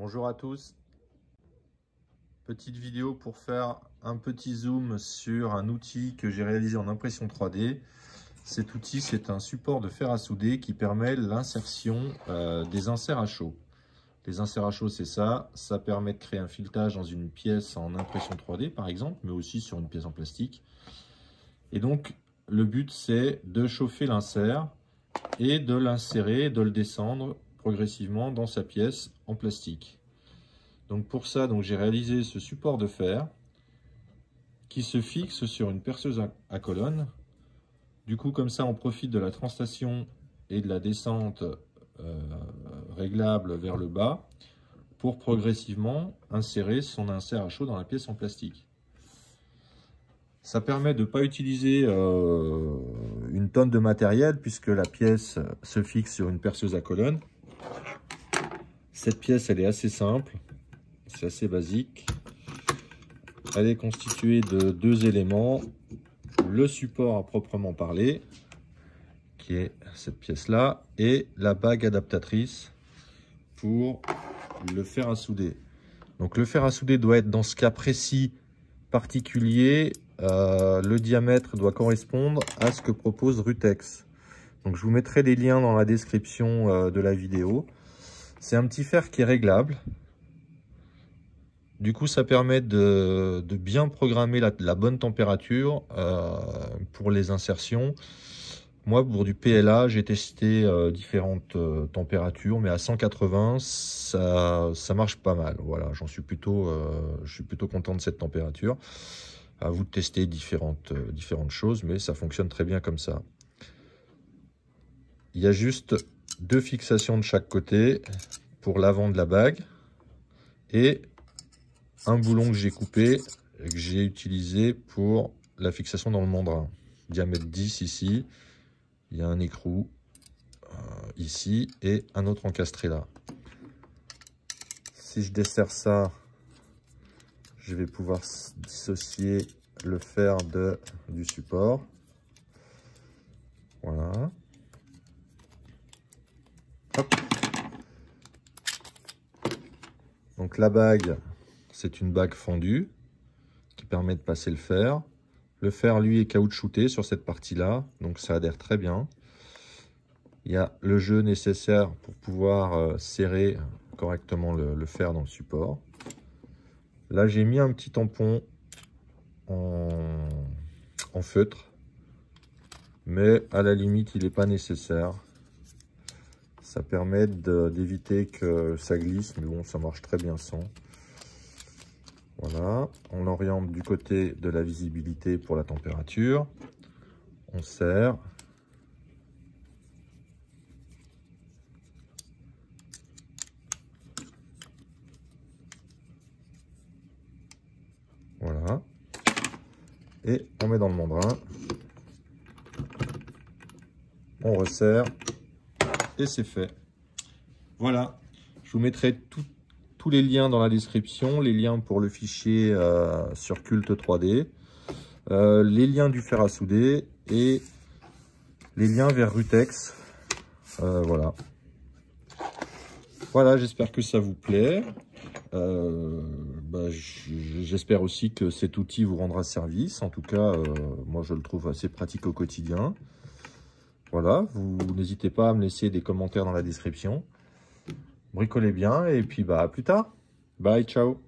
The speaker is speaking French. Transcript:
Bonjour à tous, petite vidéo pour faire un petit zoom sur un outil que j'ai réalisé en impression 3D. Cet outil, c'est un support de fer à souder qui permet l'insertion des inserts à chaud. Les inserts à chaud, c'est ça permet de créer un filetage dans une pièce en impression 3D par exemple, mais aussi sur une pièce en plastique. Et donc, le but, c'est de chauffer l'insert et de l'insérer, de le descendre progressivement dans sa pièce en plastique. Donc pour ça, j'ai réalisé ce support de fer qui se fixe sur une perceuse à colonne. Du coup, comme ça, on profite de la translation et de la descente réglable vers le bas pour progressivement insérer son insert à chaud dans la pièce en plastique. Ça permet de ne pas utiliser une tonne de matériel puisque la pièce se fixe sur une perceuse à colonne. Cette pièce, elle est assez simple, c'est assez basique. Elle est constituée de deux éléments. Le support à proprement parler, qui est cette pièce-là, et la bague adaptatrice pour le fer à souder. Donc le fer à souder doit être dans ce cas précis particulier. Le diamètre doit correspondre à ce que propose Rutex. Donc je vous mettrai les liens dans la description de la vidéo. C'est un petit fer qui est réglable. Du coup, ça permet de bien programmer la bonne température pour les insertions. Moi, pour du PLA, j'ai testé différentes températures, mais à 180, ça marche pas mal. Voilà, je suis plutôt content de cette température. À vous de tester différentes choses, mais ça fonctionne très bien comme ça. Il y a juste deux fixations de chaque côté pour l'avant de la bague et un boulon que j'ai coupé et que j'ai utilisé pour la fixation dans le mandrin. Diamètre 10 ici. Il y a un écrou ici et un autre encastré là. Si je desserre ça, je vais pouvoir dissocier le fer du support. Voilà. Hop. Donc la bague, c'est une bague fendue qui permet de passer le fer. Le fer, lui, est caoutchouté sur cette partie-là, donc ça adhère très bien. Il y a le jeu nécessaire pour pouvoir serrer correctement le fer dans le support. Là, j'ai mis un petit tampon en feutre, mais à la limite, il n'est pas nécessaire. Ça permet d'éviter que ça glisse, mais bon, ça marche très bien sans. Voilà, on l'oriente du côté de la visibilité pour la température. On serre. Voilà. Et on met dans le mandrin. On resserre. Et c'est fait. Voilà. Je vous mettrai tous les liens dans la description, les liens pour le fichier sur Cult 3D, les liens du fer à souder et les liens vers Rutex. Voilà. Voilà, j'espère que ça vous plaît. J'espère aussi que cet outil vous rendra service. En tout cas, moi je le trouve assez pratique au quotidien. Voilà, vous n'hésitez pas à me laisser des commentaires dans la description. Bricolez bien et puis à plus tard. Bye, ciao.